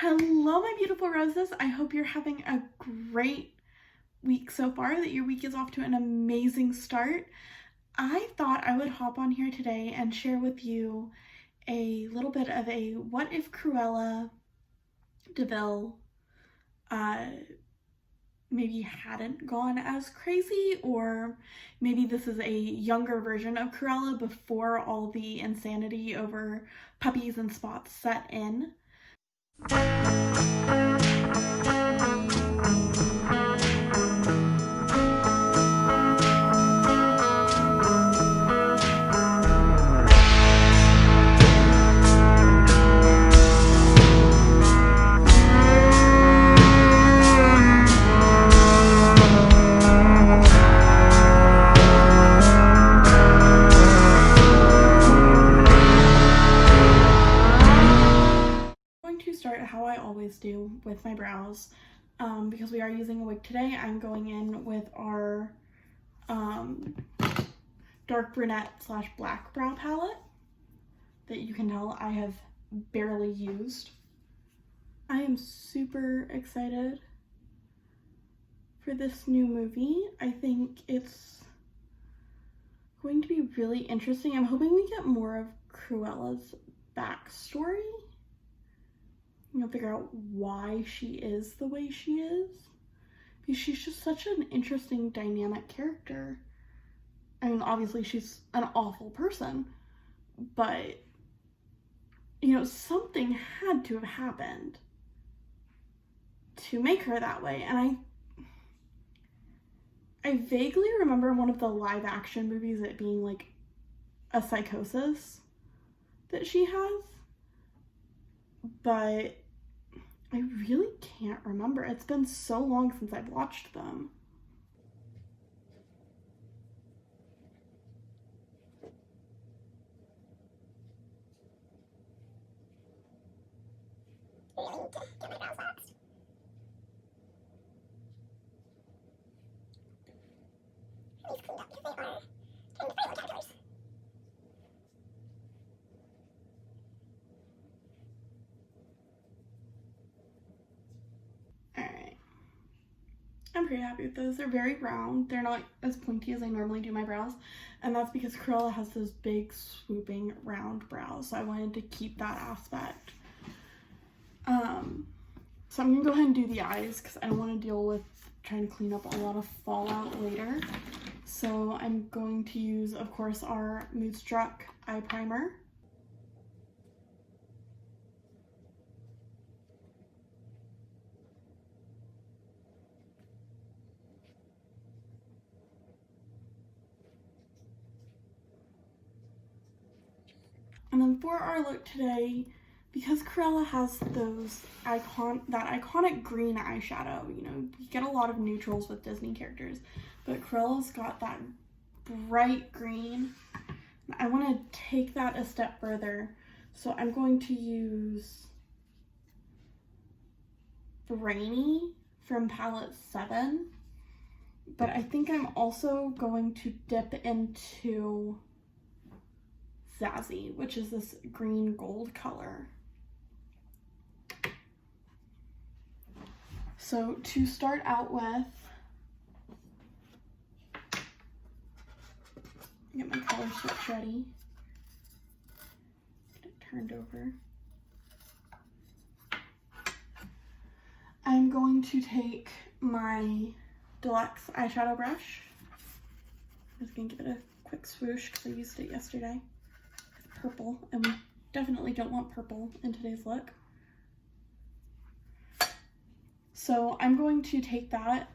Hello, my beautiful roses. I hope you're having a great week so far, that your week is off to an amazing start. I thought I would hop on here today and share with you a little bit of a what if Cruella Deville maybe hadn't gone as crazy, or maybe this is a younger version of Cruella before all the insanity over puppies and spots set in. To start how I always do with my brows, because we are using a wig today. I'm going in with our dark brunette / black brow palette that you can tell I have barely used. I am super excited for this new movie. I think it's going to be really interesting. I'm hoping we get more of Cruella's backstory. Figure out why she is the way she is, because she's just such an interesting dynamic character. I mean, obviously she's an awful person, but something had to have happened to make her that way. And I vaguely remember one of the live action movies it being like a psychosis that she has, but I really can't remember. It's been so long since I've watched them. I'm pretty happy with those. They're very round. They're not as pointy as I normally do my brows, and that's because Cruella has those big swooping round brows, so I wanted to keep that aspect. So I'm gonna go ahead and do the eyes because I don't want to deal with trying to clean up a lot of fallout later. So I'm going to use, of course, our Moodstruck eye primer. And then for our look today, because Cruella has that iconic green eyeshadow, you get a lot of neutrals with Disney characters, but Cruella's got that bright green. I want to take that a step further, so I'm going to use Brainy from palette 7, but I think I'm also going to dip into Zazzy, which is this green gold color. So to start out with, get my color switch ready. Get it turned over. I'm going to take my deluxe eyeshadow brush. I'm just gonna give it a quick swoosh because I used it yesterday. It's purple, and we definitely don't want purple in today's look. So I'm going to take that,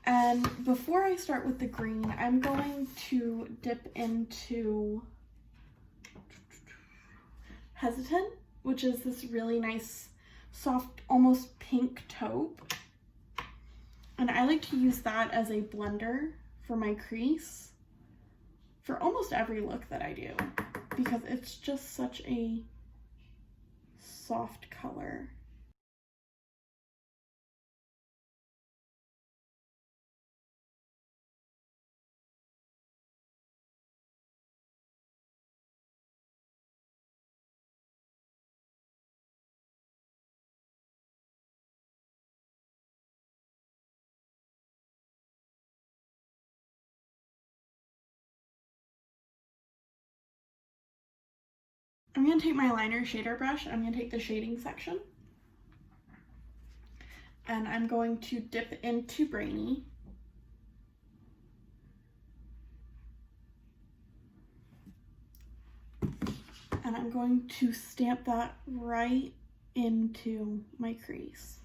and before I start with the green, I'm going to dip into Hesitant, which is this really nice, soft, almost pink taupe. And I like to use that as a blender for my crease for almost every look that I do, because it's just such a soft color. I'm going to take my liner shader brush, and I'm going to take the shading section, and I'm going to dip into Brainy. And I'm going to stamp that right into my crease.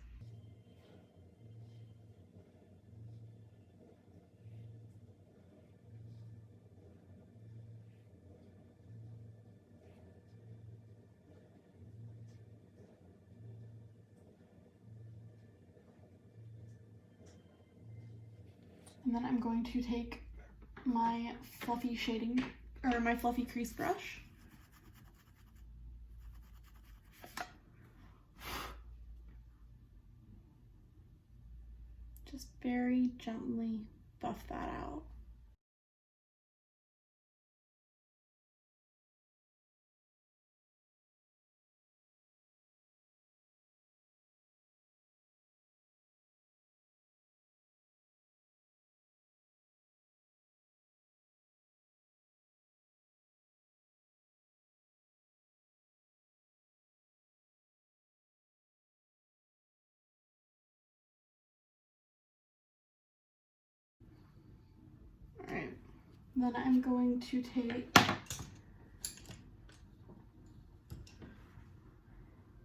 And then I'm going to take my fluffy shading, or my fluffy crease brush. Just very gently buff that out. Alright, then I'm going to take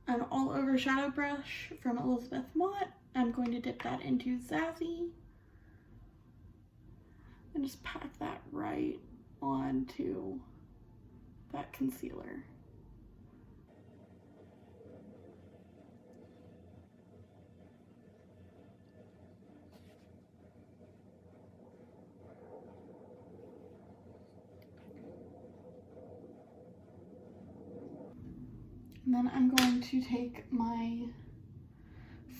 an all over shadow brush from Elizabeth Mott. I'm going to dip that into Zazie and just pack that right onto that concealer. And then I'm going to take my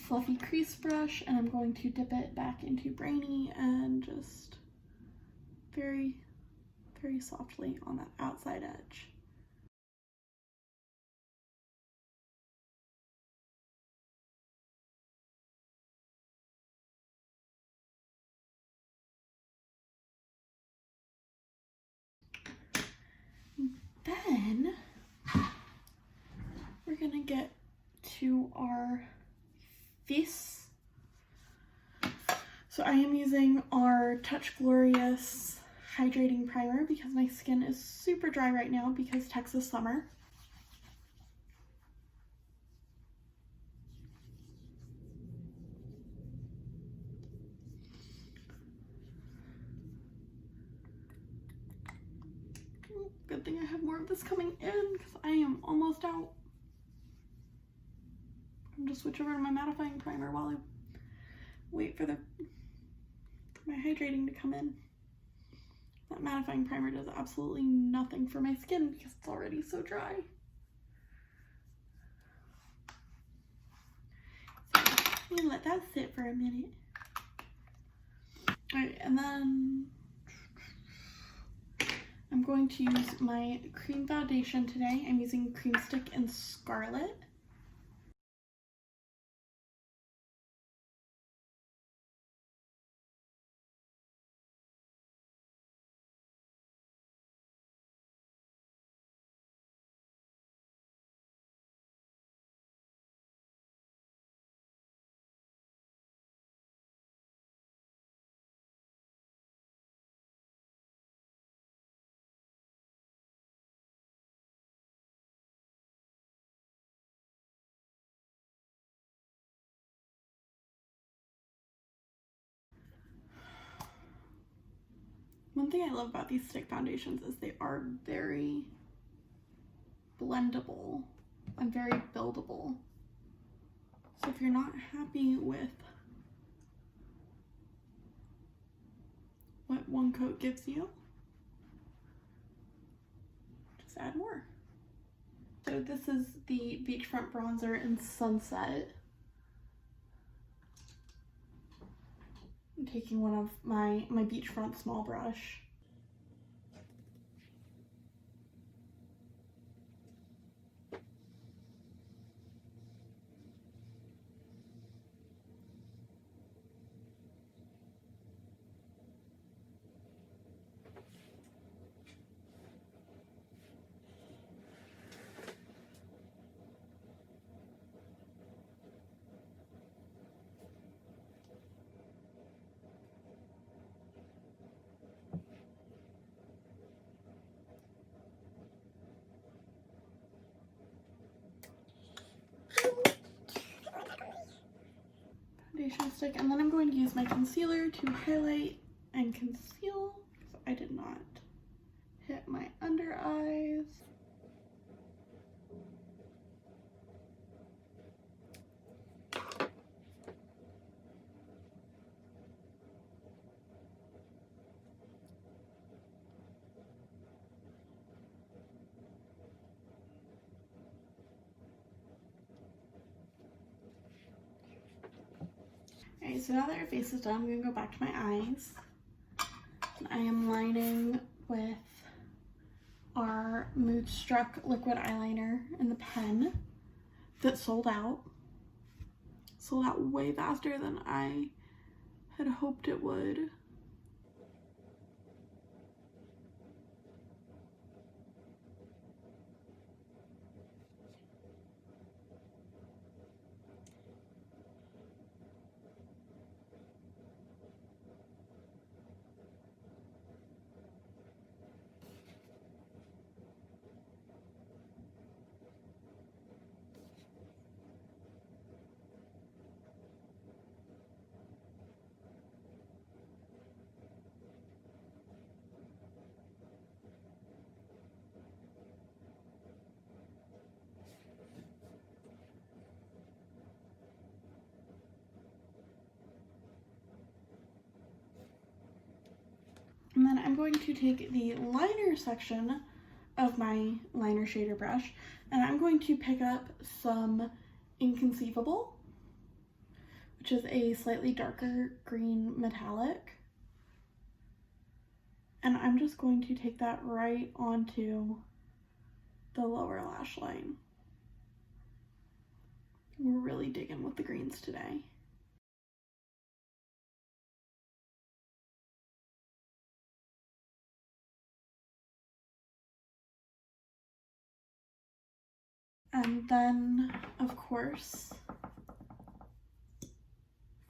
fluffy crease brush and I'm going to dip it back into Brainy and just very, very softly on that outside edge. Then we're gonna get to our face. So I am using our Touch Glorious hydrating primer because my skin is super dry right now because Texas summer. Good thing I have more of this coming in because I am almost out. I'm just switch over to my mattifying primer while I wait for my hydrating to come in. That mattifying primer does absolutely nothing for my skin because it's already so dry. So I'm gonna let that sit for a minute. Alright, and then I'm going to use my cream foundation today. I'm using Cream Stick in Scarlet. One thing I love about these stick foundations is they are very blendable and very buildable. So if you're not happy with what one coat gives you, just add more. So this is the Beachfront Bronzer in Sunset. I'm taking one of my Beachfront small brush. foundation stick, and then I'm going to use my concealer to highlight and conceal. So I did not hit my under eyes. Alright, so now that your face is done, I'm going to go back to my eyes. And I am lining with our Moodstruck liquid eyeliner in the pen that sold out. Sold out way faster than I had hoped it would. And then I'm going to take the liner section of my liner shader brush, and I'm going to pick up some Inconceivable, which is a slightly darker green metallic. And I'm just going to take that right onto the lower lash line. We're really digging with the greens today. And then, of course,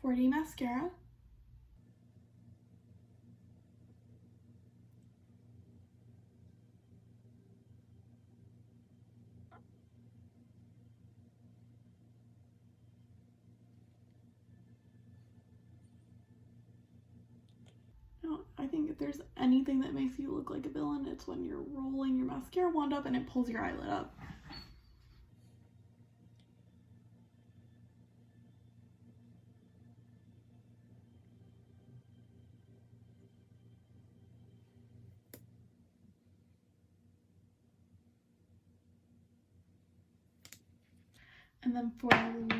4D mascara. I think if there's anything that makes you look like a villain, it's when you're rolling your mascara wand up and it pulls your eyelid up. And then for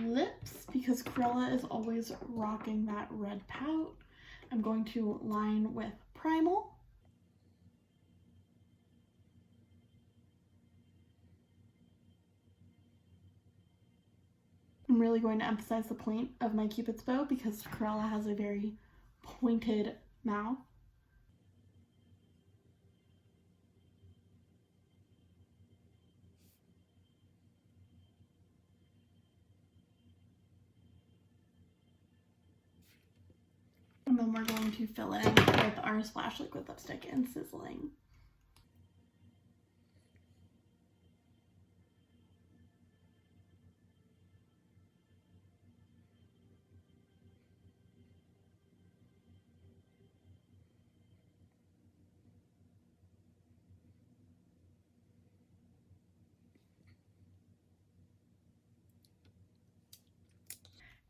lips, because Cruella is always rocking that red pout, I'm going to line with Primal. I'm really going to emphasize the point of my Cupid's bow because Cruella has a very pointed mouth. And then we're going to fill in with our Splash Liquid Lipstick in Sizzling.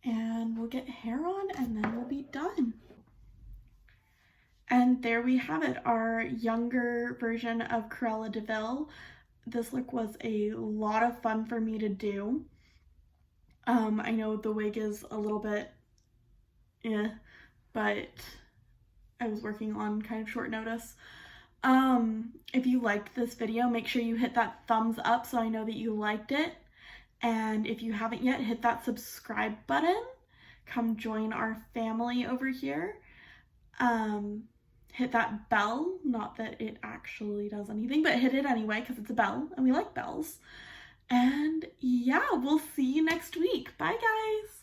And we'll get hair on and then we'll be done. And there we have it, our younger version of Cruella Deville. This look was a lot of fun for me to do. I know the wig is a little bit but I was working on kind of short notice. If you liked this video, make sure you hit that thumbs up so I know that you liked it. And if you haven't yet, hit that subscribe button. Come join our family over here. Hit that bell, not that it actually does anything, but hit it anyway because it's a bell and we like bells. And yeah, we'll see you next week. Bye guys.